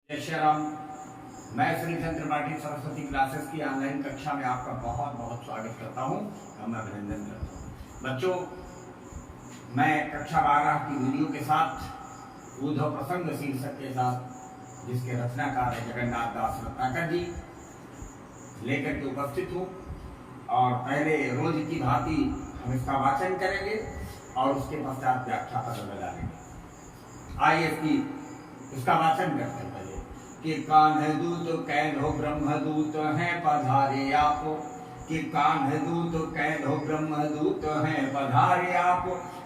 जय श्री राम। मैं श्री चंद्र त्रिपाठी सरस्वती क्लासेस की ऑनलाइन कक्षा में आपका बहुत बहुत स्वागत करता हूं, हम अभिनंदन करता हूं। बच्चों, मैं कक्षा 12 की वीडियो के साथ उद्धव प्रसंग शीर्षक के साथ, जिसके रचनाकार है जगन्नाथ दास रत्नाकर जी, लेकर के उपस्थित हूँ। और पहले रोज की भांति हम इसका वाचन करेंगे और उसके पश्चात व्याख्या पत्र डालेंगे। आइए इसका वाचन करते हैं। कि कान्ह दूत कैंधो ब्रह्म दूत हैं पधारे आप, कि कान्ह दूत कैंधो ब्रह्म दूत हैं पधारे आप,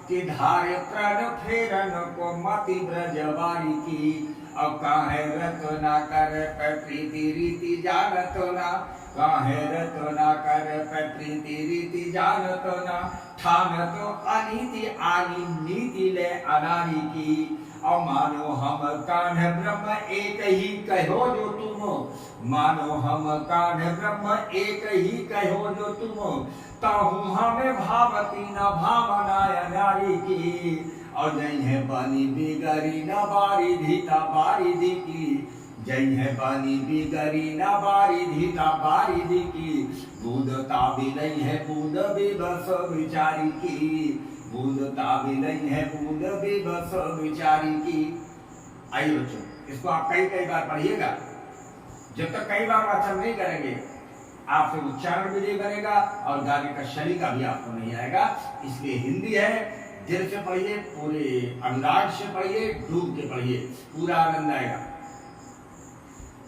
कि धारे प्रण फेरन को मति ब्रजवारी की, अब काहे रत ना कर प्रीति रीति जानत ना, काहे रत ना कर प्रीति रीति जानत ना, ठान तो अनीति आनी नीति ले अनारी की, और मानो हम कान्ह ब्रह्म एक ही कहो जो तुम, मानो हम कान्ह ब्रह्म एक ही कहो जो तुम, ताहू हमें भावती न भावना नारी की, और जय है पानी बिगरी न बारी धीता बारी दी की, जय है पानी बिगरी न बारी धीता बारी दी की, बूंदता भी नहीं है बूंद बेबस विचारी की, बूंदता भी नहीं है बूंद बेबस विचारी की। आइए बच्चों, इसको आप कई बार पढ़िएगा। जब तक कई बार वाचन नहीं करेंगे आपसे उच्चारण भी नहीं बनेगा और गाने का शैली का भी आपको नहीं आएगा। इसलिए हिंदी है, दिल से पढ़िए, पूरे अनुराग से पढ़िए, डूब के पढ़िए, पूरा आनंद आएगा।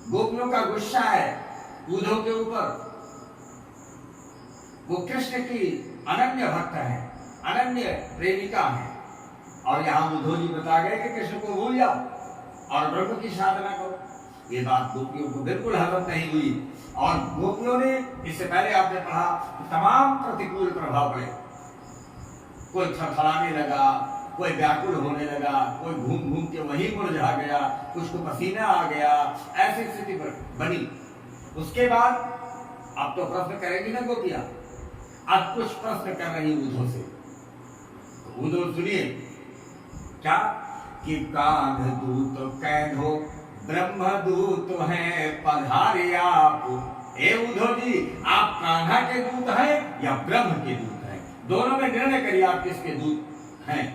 गोपियों का गुस्सा है उद्धव के ऊपर। वो कृष्ण की अनन्य भक्त है, अनन्य प्रेमिका है, और यहाँ उद्धव जी बता गए कि कृष्ण को भूल जाओ और ब्रह्म की साधना करो। ये बात गोपियों को बिल्कुल हजम नहीं हुई, और गोपियों ने, इससे पहले आपने पढ़ा, तमाम प्रतिकूल प्रभाव पड़े। कोई थरथराने लगा, कोई व्याकुल होने लगा, कोई घूम घूम के वहीं मुरझा गया, कुछ को पसीना आ गया, ऐसी स्थिति बनी। उसके बाद अब तो प्रश्न करेंगी ना गोपियां, अब कुछ प्रश्न कर रही उद्धव से। तो उद्धव सुनिए क्या, कि कान्ह दूत कैंधो ब्रह्म दूत हैं पधारे आप। हे उद्धव जी, आप कान्हा के दूत हैं या ब्रह्म के दूत हैं? दोनों में निर्णय करिए, आप किसके दूत हैं?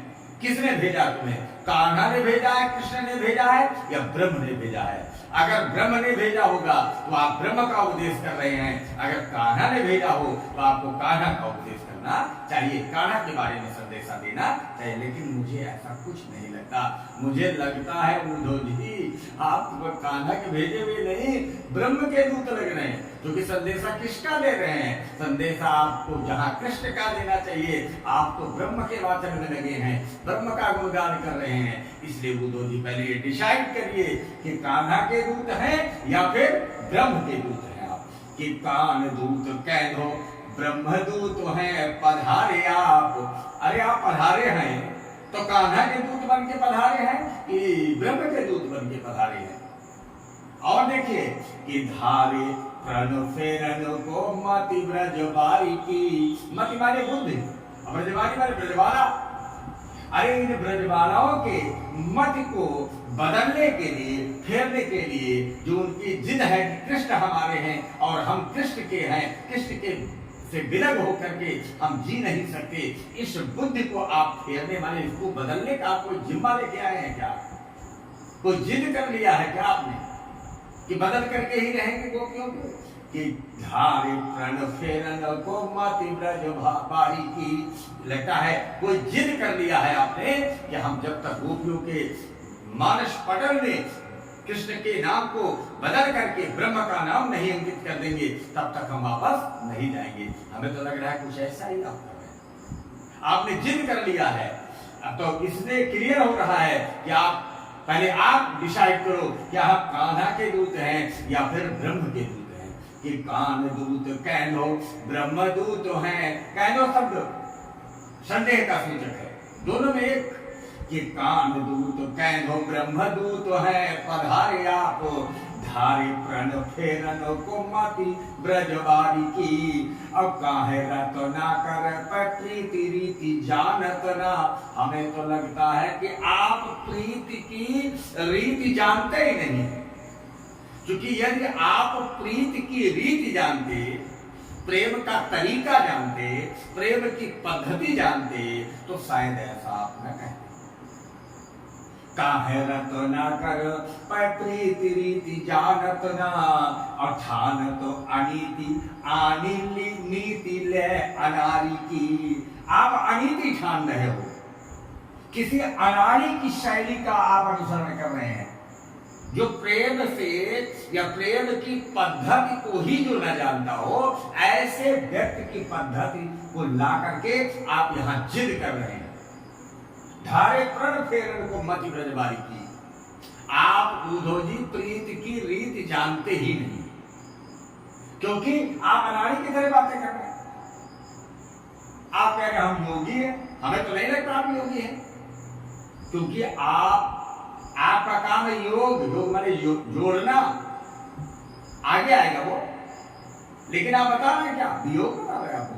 किसने भेजा तुम्हें? कान्हा ने भेजा है, कृष्ण ने भेजा है, या ब्रह्म ने भेजा है? अगर ब्रह्म ने भेजा होगा तो आप ब्रह्म का उपदेश कर रहे हैं, अगर कान्हा ने भेजा हो तो आपको कान्हा का उपदेश करना चाहिए, कान्हा के बारे में संदेशा देना चाहिए। लेकिन मुझे ऐसा कुछ नहीं लगता। मुझे लगता है उद्धव जी, आप कान्हा के भेजे हुए नहीं, ब्रह्म के दूत लग रहे हैं, क्योंकि संदेशा किसका दे रहे हैं? संदेशा आपको जहाँ कृष्ण का देना चाहिए, आप तो ब्रह्म के वाचन में लगे हैं, ब्रह्म का गुणगान कर रहे हैं। इसलिए उद्धव जी पहले ये डिसाइड करिए कि कान्हा के दूत हैं या फिर ब्रह्म के दूत हैं आप। कि कान दूत कैंधो ब्रह्म दूत हैं पधारे आप। अरे आप पधारे हैं तो कान्हा के दूत बन के पधारे हैं कि ब्रह्म के दूत बन के पधारे हैं? और देखिए कि धारे प्रण फेरन को मति ब्रजवारी की। मति माने बुद्धि, ब्रजवारी माने ब्रजवाला। अरे इन ब्रजवालाओं के मत को बदलने के लिए, फेरने के लिए, जो उनकी जिद है कि कृष्ण हमारे हैं और हम कृष्ण के हैं, कृष्ण के से विलग होकर के हम जी नहीं सकते, इस बुद्धि को आप फेरने वाले, इसको बदलने का आप कोई जिम्मा लेके आए हैं क्या? कोई जिद कर लिया है क्या आपने कि बदल करके ही रहेंगे गोपियों के? कि धारे प्रण फेरन को मति ब्रजवारी की। लगता है कोई जिद कर लिया है आपने कि हम जब तक गोपियों के मानस पटल में कृष्ण के नाम को बदल करके ब्रह्म का नाम नहीं अंकित कर देंगे, तब तक हम वापस नहीं जाएंगे। हमें तो लग रहा है कुछ ऐसा ही आप कर रहे हैं, आपने जिद कर लिया है। अब तो इसलिए क्लियर हो रहा है कि आप पहले आप डिसाइड करो कि आप कान्हा के दूत हैं या फिर ब्रह्म के दूत हैं। कि कान दूत कैंधो ब्रह्म दूत हैं। कैंधो शब्द संदेह का सूचक है, दोनों में एक। कि कान दूत कैंधो ब्रह्म दूत हैं पधारे आप, धारे प्रण फेरन को मति ब्रजवारी की, अब काहे रत ना कर प्रीति रीति जानत ना। हमें तो लगता है कि आप प्रीति की रीति जानते ही नहीं, क्योंकि यदि आप प्रीत की रीति जानते, प्रेम का तरीका जानते, प्रेम की पद्धति जानते, तो शायद ऐसा आप न कहते। काहे रत न कर पै प्रीति रीति जानत ना, और ठान तो अनीति आनी नीति ले अनारी की। आप अनीति ठान रहे हो, किसी अनाड़ी की शैली का आप अनुसरण कर रहे हैं, जो प्रेम से या प्रेम की पद्धति को ही जो न जानता हो, ऐसे व्यक्ति की पद्धति को ला करके आप यहां जिद कर रहे हैं। धारे प्रण फेरन को मत ब्रजबारी की। आप उद्धव जी प्रीत की रीत जानते ही नहीं, क्योंकि आप अनाड़ी की तरह बातें कर रहे हैं। आप कह रहे हैं हम योगी हैं, हमें तो नहीं लगता आप योगी हैं, क्योंकि आपका काम है योग। योग माने जोड़ना, आगे आएगा वो, लेकिन आप बता रहे हैं क्या वियोग बता रहे हैं? आपको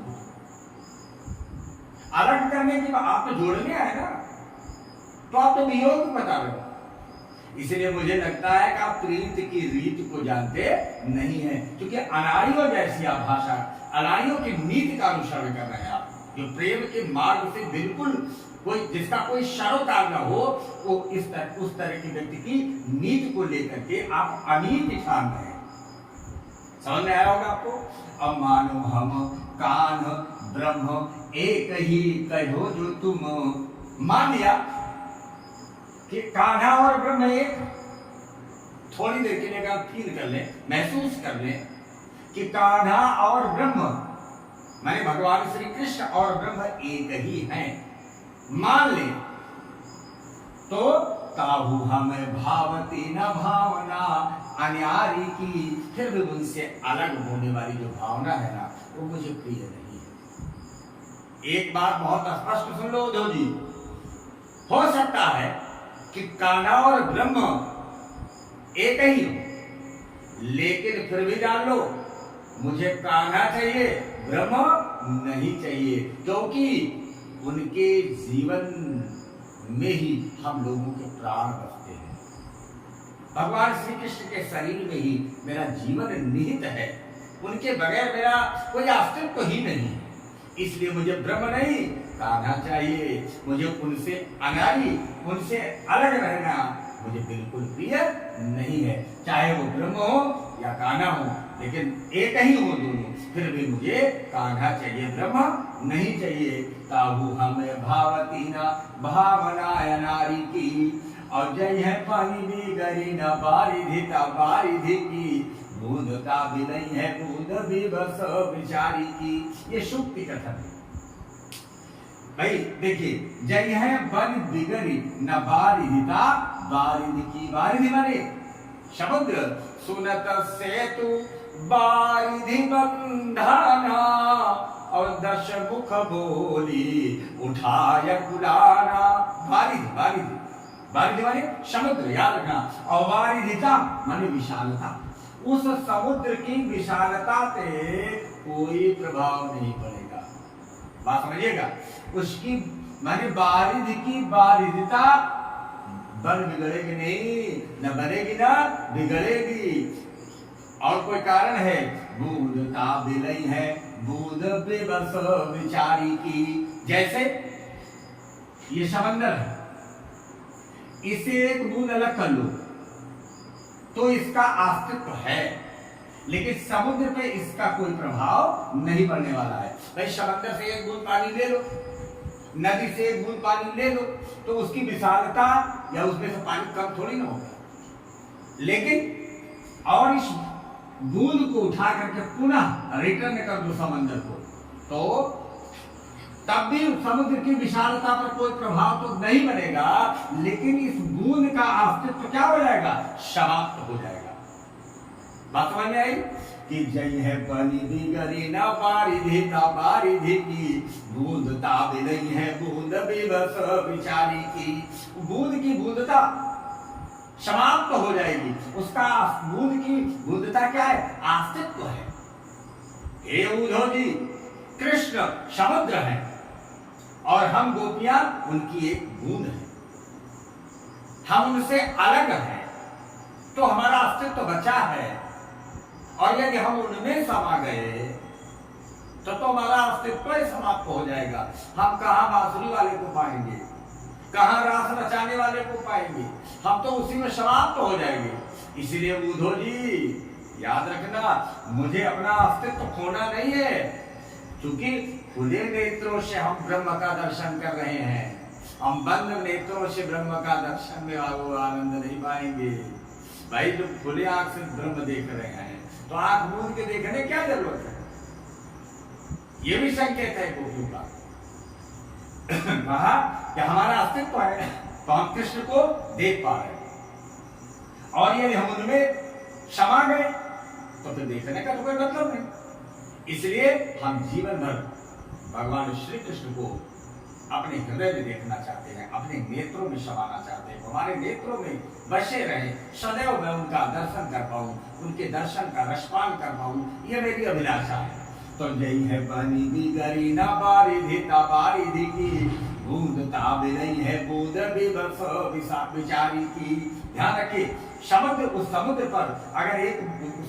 अलग करने की आप तो जोड़ने आए ना, तो आप तो वियोग बता रहे हो। इसलिए मुझे लगता है कि आप प्रीत की रीत को जानते नहीं है, क्योंकि अनाड़ियों जैसी आप भाषा, अनाड़ियों की नीति का अनुसरण कर रहे हैं आप, जो प्रेम के मार्ग से बिल्कुल कोई, जिसका कोई सरोकार न हो, वो उस तरह की व्यक्ति की नीति को लेकर के आप अनीति ठान रहे हैं। समझ में आया होगा आपको? अब मानो हम कान ब्रह्म एक ही कहो जो तुम। मान लिया कि कान्हा और ब्रह्म एक, थोड़ी देर के लिए आप फील कर लें, महसूस कर लें कि कान्हा और ब्रह्म माने भगवान श्री कृष्ण और ब्रह्म एक ही हैं, मान ले, तो ताहु हमें भावती न भावना अन्यारी की। फिर भी उनसे अलग होने वाली जो भावना है ना, वो मुझे प्रिय नहीं है। एक बात बहुत स्पष्ट सुन लो उद्धव जी, हो सकता है कि कान्हा और ब्रह्म एक ही हो, लेकिन फिर भी जान लो मुझे कान्हा चाहिए, ब्रह्म नहीं चाहिए, क्योंकि उनके जीवन में ही हम लोगों के प्राण बसते हैं। भगवान श्री कृष्ण के शरीर में ही मेरा जीवन निहित है, उनके बगैर मेरा कोई अस्तित्व ही नहीं है। इसलिए मुझे ब्रह्म नहीं, कान्हा चाहिए। मुझे उनसे अनाड़ी, उनसे अलग रहना मुझे बिल्कुल प्रिय नहीं है, चाहे वो ब्रह्म हो या कान्हा हो, लेकिन एक ही हो दोनों, फिर भी मुझे कान्हा चाहिए, ब्रह्म नहीं चाहिए। ताहु हमें भावती न भावना नारी की, और जय है पानी भी गरी न बारिधि की, बूंद का भी नहीं है बूंद भी बस बिचारी की। ये शुक्ति कथन है भाई। देखिए, जय है बन बिगड़ी न बारिधिता बारिधि की। बारिधि माने समुद्र, सुनत सेतु बारिधि बंधाना, और 10 मुख बोली उठाय कुलाना। बारिधि बारिधि बारिधि माने समुद्र, याद रखना। और बारिधिता माने विशालता। उस समुद्र की विशालता से कोई प्रभाव नहीं पड़ेगा, बात समझिएगा। उसकी माने बारिधि की बारिधिता बन बिगड़ेगी नहीं, न बनेगी ना बिगड़ेगी। और कोई कारण है, बूंदता बिलई है बूंद बेबस विचारी की। जैसे ये समंदर है, इसे एक बूंद अलग कर लो तो इसका अस्तित्व है, लेकिन समुद्र पे इसका कोई प्रभाव नहीं पड़ने वाला है। भाई समंदर से एक बूंद पानी ले लो, नदी से एक बूंद पानी ले लो, तो उसकी विशालता या उसमें से पानी कम थोड़ी ना होगा। लेकिन और इस बूंद को उठा करके पुनः रिटर्न कर दो समंदर को, तो तब भी समुद्र की विशालता पर कोई प्रभाव तो नहीं पड़ेगा, लेकिन इस बूंद का अस्तित्व क्या हो जाएगा, समाप्त हो जाएगा। बात समझ में आई कि जय है बनी बिगड़ी न बारिधि की, बूंद ताब नहीं है बूंद बेबस बिचारी की। बूंद की बूंदता समाप्त हो जाएगी, उसका बूंद की बूंदता क्या है, अस्तित्व है। हे उद्धव जी, कृष्ण समुद्र है और हम गोपियां उनकी एक बूंद है, हम उनसे अलग हैं। तो हमारा अस्तित्व तो बचा है, और यदि हम उनमें समा गए तो हमारा अस्तित्व ही समाप्त हो जाएगा। हम कहाँ बांसुरी वाले को पाएंगे, कहाँ रास रचाने वाले को पाएंगे, हम तो उसी में समाप्त हो जाएंगे। इसलिए बुधो जी याद रखना, मुझे अपना अस्तित्व खोना नहीं है, क्योंकि खुले नेत्रों से हम ब्रह्म का दर्शन कर रहे हैं। हम बंद नेत्रों से ब्रह्म का दर्शन में आनंद नहीं पाएंगे। भाई जब खुले आंख से ब्रह्म देख रहे हैं तो आंख मूंद के देखने क्या जरूरत है? ये भी संकेत है गोपियों का। कहा कि हमारा अस्तित्व है तो हम कृष्ण को देख पा रहे हैं, और यदि हम उनमें समा गए तो फिर देखने का तो कोई मतलब नहीं। इसलिए हम जीवन भर भगवान श्री कृष्ण को अपने हृदय में देखना चाहते हैं, अपने नेत्रों में समाना चाहते हैं, हमारे नेत्रों में बसे रहे, सदैव मैं उनका दर्शन कर पाऊं, उनके दर्शन का रसपान कर पाऊं, ये मेरी अभिलाषा है। तो जय है बनी बिगरी न बारिधि ताबारिधि की, बूंद ताब नहीं है बूंद बेबस विचारी की। ध्यान रखिए, समुद्र, उस समुद्र पर अगर एक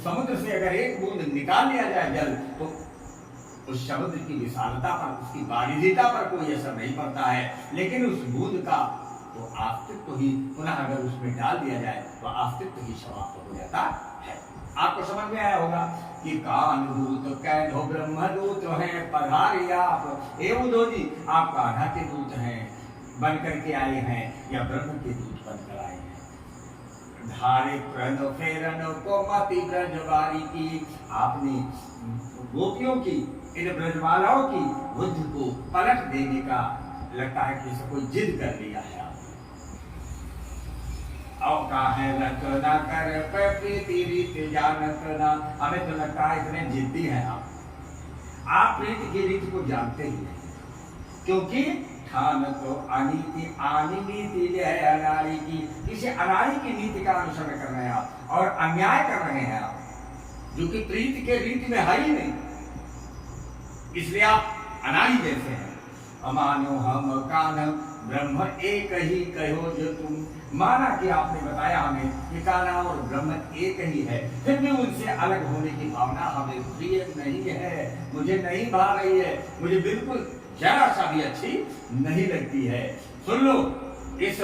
समुद्र से अगर एक बूंद निकाल लिया जाए जल, तो उस समुद्र की विशालता पर, उसकी बारिधिता पर कोई असर नहीं पड़ता है, लेकिन उस बूंद का तो अस्तित्व ही पुनः अगर उसमें डाल दिया जाए तो अस्तित्व ही समाप्त हो जाता है। आपको समझ में आया होगा कि कान दूत कैन हो ब्रह्मदूत हैं पधारे आप। ए उद्धव जी, आप कान्हा के दूत हैं, बन करके आए हैं, या ब्रह्म के दूत बनकर आए हैं। धारे प्रण फेरन को मति ब्रजवारी की, आपने गोपियों की, इन ब्रजमालाओं की बुद्धि को पलट देने का लगता है कि इसे कोई जिद कर लिया है। रचना कर प्रीति रीत जानत ना, हमें तो लगता है इतने जिद्दी हैं आप प्रीति की रीत को जानते ही नहीं, क्योंकि ठान तो अनीति आनी नीति है अनाड़ी की, किसी अनाड़ी की नीति का अनुसरण कर रहे हैं आप, और अन्याय कर रहे हैं आप, जो कि प्रीति के रीति में है ही नहीं, इसलिए आप अनाड़ी जैसे हैं। अमानो हम कान ब्रह्म एक ही कहो जो तुम, माना कि आपने बताया हमें कि कान्हा और ब्रह्म एक ही है, फिर भी उनसे अलग होने की भावना हमें प्रिय नहीं है, मुझे नहीं भा रही है, मुझे बिल्कुल जरा सा भी अच्छी नहीं लगती है। सुन लो, इस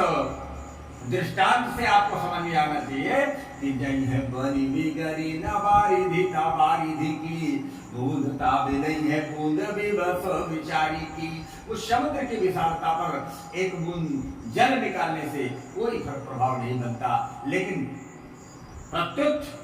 दृष्टांत से आपको समझ में आना चाहिए कि जय है बनी बिगरी न बारिधि ताबारिधि की, बूंद ताब नहीं है बूंद बेबस विचारी की। उस समुद्र की विशालता पर एक बूंद जल निकालने से कोई प्रभाव नहीं बनता, लेकिन प्रत्युत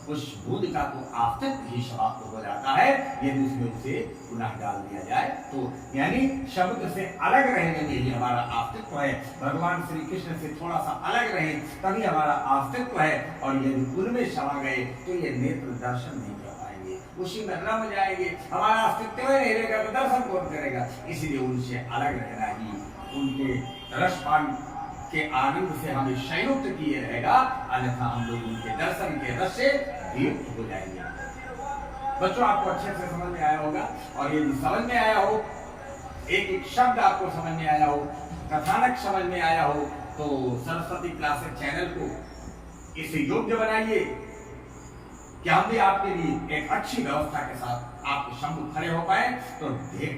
उस बूंद का तो अस्तित्व ही समाप्त हो जाता है यदि उसमें उसे पुनः डाल दिया जाए। तो यानी समुद्र से अलग रहने में ही हमारा अस्तित्व है, भगवान श्री कृष्ण से थोड़ा सा अलग रहे तभी हमारा अस्तित्व है, और यदि उनमें समा गए तो ये नेत्र दर्शन नहीं कर पाएंगे, उसी में रम जाएंगे, हमारा अस्तित्व नहीं रहेगा तो दर्शन कौन करेगा। इसलिए उनसे अलग रहना ही उनके रसपान के आनंद से हमें संयुक्त किए रहेगा, अन्यथा हम लोग उनके दर्शन के रस से वियुक्त हो जाएंगे। बच्चों, आपको अच्छे से समझ में आया होगा, और यदि समझ में आया हो, एक एक शब्द आपको समझ में आया हो, कथानक समझ में आया हो, तो सरस्वती क्लासेस चैनल को इसे योग्य बनाइए कि हम भी आपके लिए एक अच्छी व्यवस्था के साथ आपके सम्मुख खड़े हो पाए। तो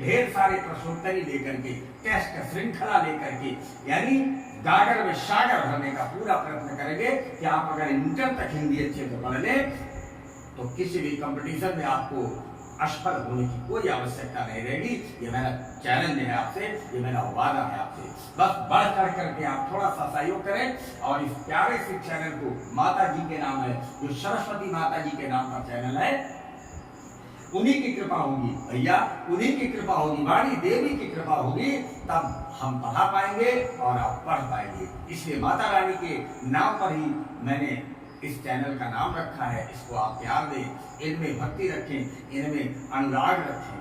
ढेर सारे प्रश्नोत्तरी लेकर के, टेस्ट श्रृंखला लेकर के, यानी गागर में सागर भरने का पूरा प्रयत्न करेंगे कि आप अगर इंटर तक हिंदी अच्छे से पढ़ लें तो किसी भी कंपटीशन में आपको असफल होने की कोई आवश्यकता नहीं रहेगी। ये मेरा चैलेंज है आपसे, ये मेरा वादा है आपसे। बस बढ़ चढ़ करके आप थोड़ा सा सहयोग करें, और इस प्यारे से चैनल को, माता जी के नाम है, जो सरस्वती माता जी के नाम का चैनल है, उन्हीं की कृपा होगी भैया, उन्हीं की कृपा होगी, वाणी देवी की कृपा होगी, तब हम पढ़ा पाएंगे और आप पढ़ पाएंगे। इसलिए माता रानी के नाम पर ही मैंने इस चैनल का नाम रखा है। इसको आप प्यार दें, इनमें भक्ति रखें, इनमें अनुराग रखें,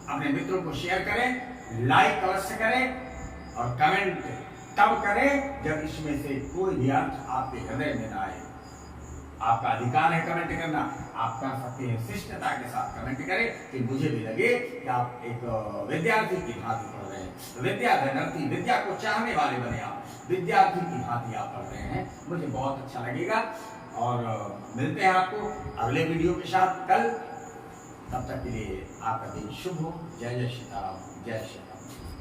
अपने मित्रों को शेयर करें, लाइक अवश्य करें, और कमेंट तब करें जब इसमें से कोई भी अर्थ आपके हृदय में ना आए। आपका अधिकार है कमेंट करना, आप कर सकते हैं शिष्टता के साथ कमेंट करें कि मुझे भी लगे कि आप एक विद्यार्थी की भांति पढ़ रहे हैं, विद्या धनर्थी, विद्या को चाहने वाले बने आप, विद्यार्थी की भांति आप पढ़ रहे हैं, मुझे बहुत अच्छा लगेगा। और मिलते हैं आपको अगले वीडियो के साथ कल, तब तक के लिए आपका दिन शुभ हो। जय जय सीताराम, जय श्री राम।